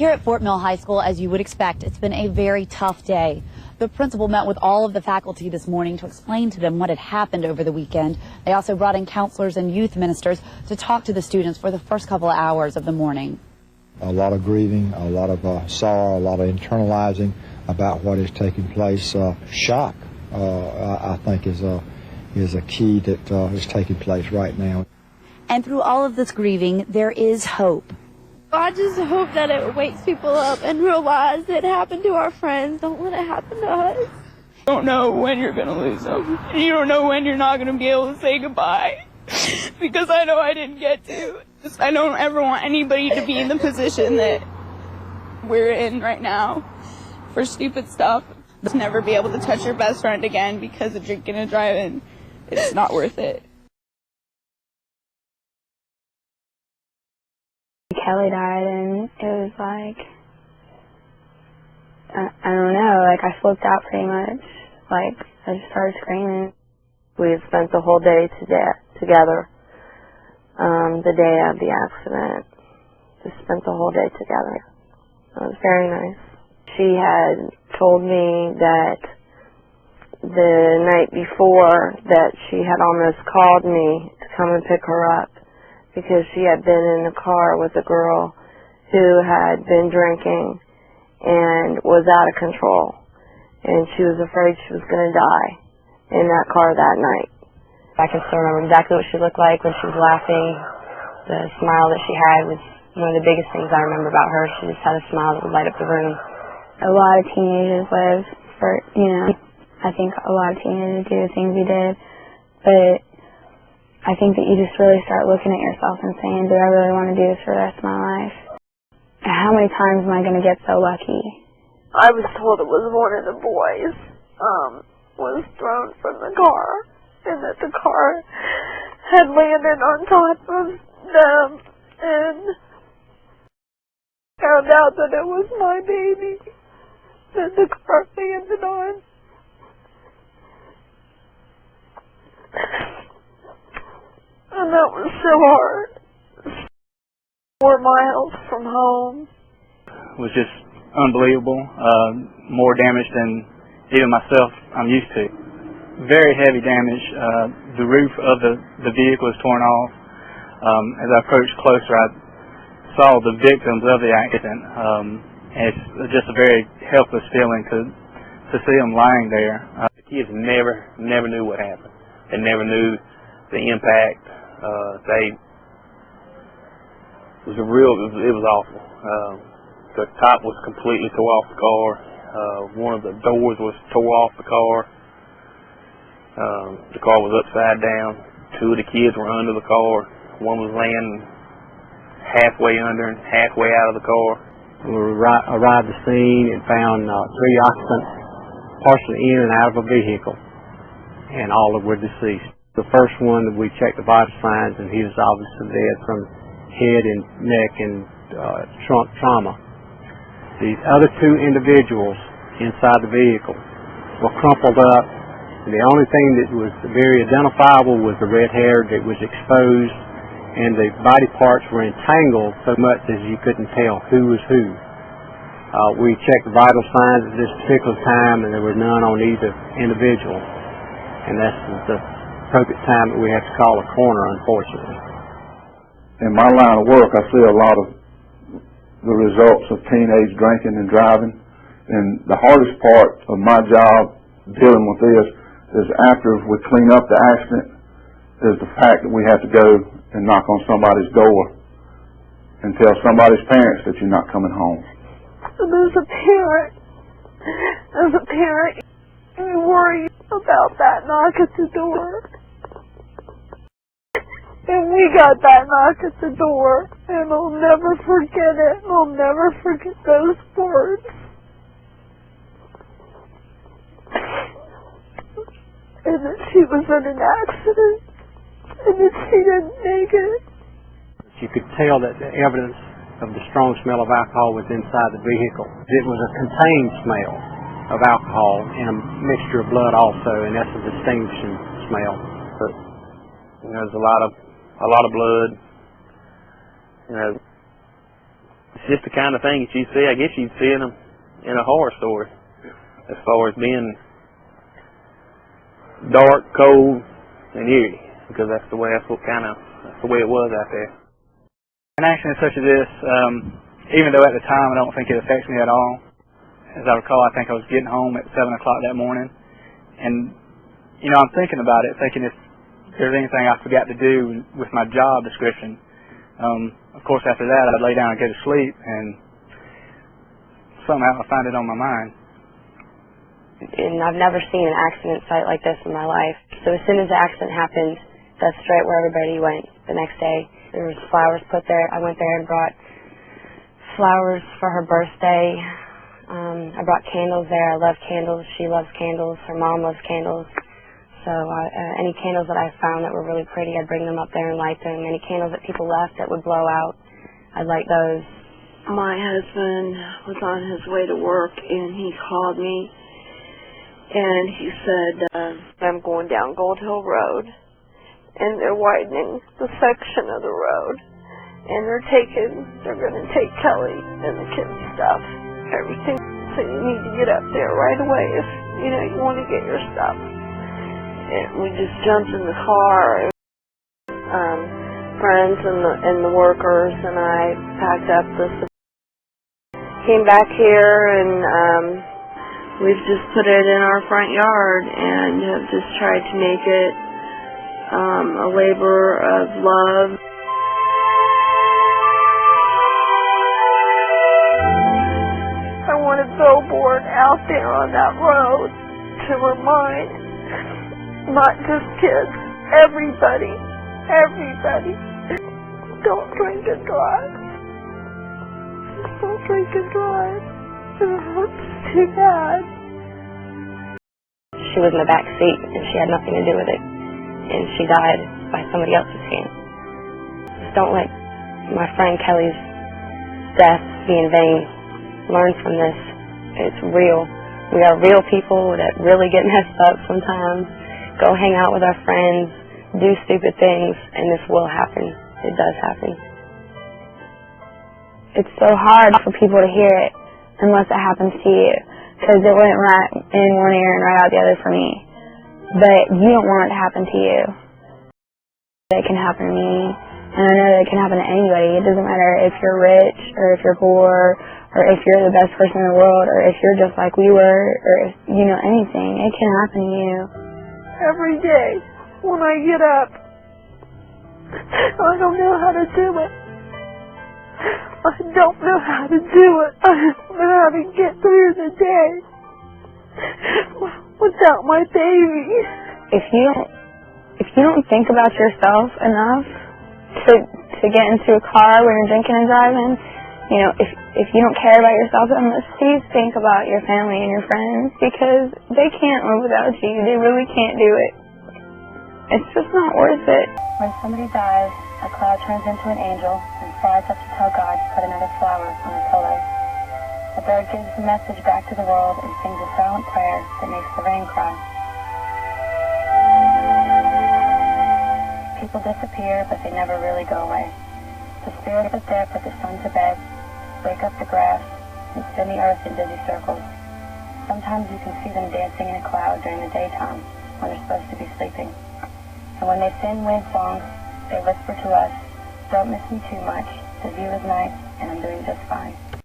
Here at Fort Mill High School, as you would expect, it's been a very tough day. The principal met with all of the faculty this morning to explain to them what had happened over the weekend. They also brought in counselors and youth ministers to talk to the students for the first couple of hours of the morning. A lot of grieving, a lot of sorrow, a lot of internalizing about what is taking place. Shock, I think, is a key that is taking place right now. And through all of this grieving, there is hope. I just hope that it wakes people up and realize it happened to our friends. Don't let it happen to us. You don't know when you're going to lose them. You don't know when you're not going to be able to say goodbye. Because I know I didn't get to. I don't ever want anybody to be in the position that we're in right now for stupid stuff. Just never be able to touch your best friend again because of drinking and driving. It's not worth it. Kelli died, and it was like, I don't know, like I flipped out pretty much. Like, I just started screaming. We had spent the whole day together, the day of the accident. Just spent the whole day together. It was very nice. She had told me that the night before that she had almost called me to come and pick her up, because she had been in the car with a girl who had been drinking and was out of control. And she was afraid she was going to die in that car that night. I can still remember exactly what she looked like when she was laughing. The smile that she had was one of the biggest things I remember about her. She just had a smile that would light up the room. A lot of teenagers live for, I think a lot of teenagers do the things we did, but I think that you just really start looking at yourself and saying, do I really want to do this for the rest of my life? How many times am I going to get so lucky? I was told it was one of the boys was thrown from the car, and that the car had landed on top of them, and found out that it was my baby that the car landed on. And that was so hard. 4 miles from home. It was just unbelievable. More damage than even myself I'm used to. Very heavy damage. The roof of the vehicle was torn off. As I approached closer, I saw the victims of the accident. And it's just a very helpless feeling to see them lying there. The kids never knew what happened. They never knew the impact. It was awful. The top was completely tore off the car. One of the doors was tore off the car. The car was upside down. 2 of the kids were under the car. One was laying halfway under and halfway out of the car. We arrived at the scene and found 3 occupants partially in and out of a vehicle, and all were deceased. The first one, we checked the vital signs, and he was obviously dead from head and neck and trunk trauma. The other 2 individuals inside the vehicle were crumpled up, and the only thing that was very identifiable was the red hair that was exposed, and the body parts were entangled so much as you couldn't tell who was who. We checked the vital signs at this particular time, and there were none on either individual, and that's the appropriate time that we have to call a coroner, unfortunately. In my line of work, I see a lot of the results of teenage drinking and driving, and the hardest part of my job dealing with this is after we clean up the accident is the fact that we have to go and knock on somebody's door and tell somebody's parents that you're not coming home. And as a parent, you worry about that knock at the door. And we got that knock at the door, and I'll never forget it. I'll never forget those words. And that she was in an accident, and that she didn't make it. You could tell that the evidence of the strong smell of alcohol was inside the vehicle. It was a contained smell of alcohol and a mixture of blood also, and that's a distinguishing smell. But, there's a lot of blood. It's just the kind of thing that you see, I guess you'd see in a horror story, as far as being dark, cold, and eerie, because that's the way it was out there. An accident such as this, even though at the time I don't think it affects me at all, as I recall, I think I was getting home at 7 o'clock that morning, and I'm thinking about it, thinking if there's anything I forgot to do with my job description. Of course, after that, I'd lay down and go to sleep, and somehow I find it on my mind. And I've never seen an accident site like this in my life. So as soon as the accident happened, that's straight where everybody went the next day. There was flowers put there. I went there and brought flowers for her birthday. I brought candles there. I love candles. She loves candles. Her mom loves candles. So any candles that I found that were really pretty, I'd bring them up there and light them. Any candles that people left that would blow out, I'd light those. My husband was on his way to work, and he called me, and he said, I'm going down Gold Hill Road, and they're widening the section of the road, and they're going to take Kelly and the kids' stuff, everything. So you need to get up there right away if, you want to get your stuff. And we just jumped in the car, friends and the workers, and I packed up came back here, and we've just put it in our front yard and have just tried to make it a labor of love. I want a billboard out there on that road to remind not just kids, everybody, don't drink and drive. Don't drink and drive. It's too bad. She was in the back seat, and she had nothing to do with it. And she died by somebody else's hand. Just don't let my friend Kelly's death be in vain. Learn from this. It's real. We are real people that really get messed up sometimes. Go hang out with our friends, do stupid things, and this will happen. It does happen. It's so hard for people to hear it unless it happens to you, because it went right in one ear and right out the other for me. But you don't want it to happen to you. It can happen to me, and I know that it can happen to anybody. It doesn't matter if you're rich or if you're poor or if you're the best person in the world or if you're just like we were or if anything. It can happen to you. Every day when I get up, I don't know how to do it. I don't know how to do it. I don't know how to get through the day without my baby. If you don't think about yourself enough to get into a car when you're drinking and driving, if you don't care about yourself, then please think about your family and your friends, because they can't live without you. They really can't do it. It's just not worth it. When somebody dies, a cloud turns into an angel and flies up to tell God to put another flower on the pillow. The bird gives the message back to the world and sings a silent prayer that makes the rain cry. People disappear, but they never really go away. The spirit of death put the sun to bed, wake up the grass, and spin the earth in busy circles. Sometimes you can see them dancing in a cloud during the daytime when they're supposed to be sleeping. And when they sing wind songs, they whisper to us, "Don't miss me too much. The view is nice, and I'm doing just fine."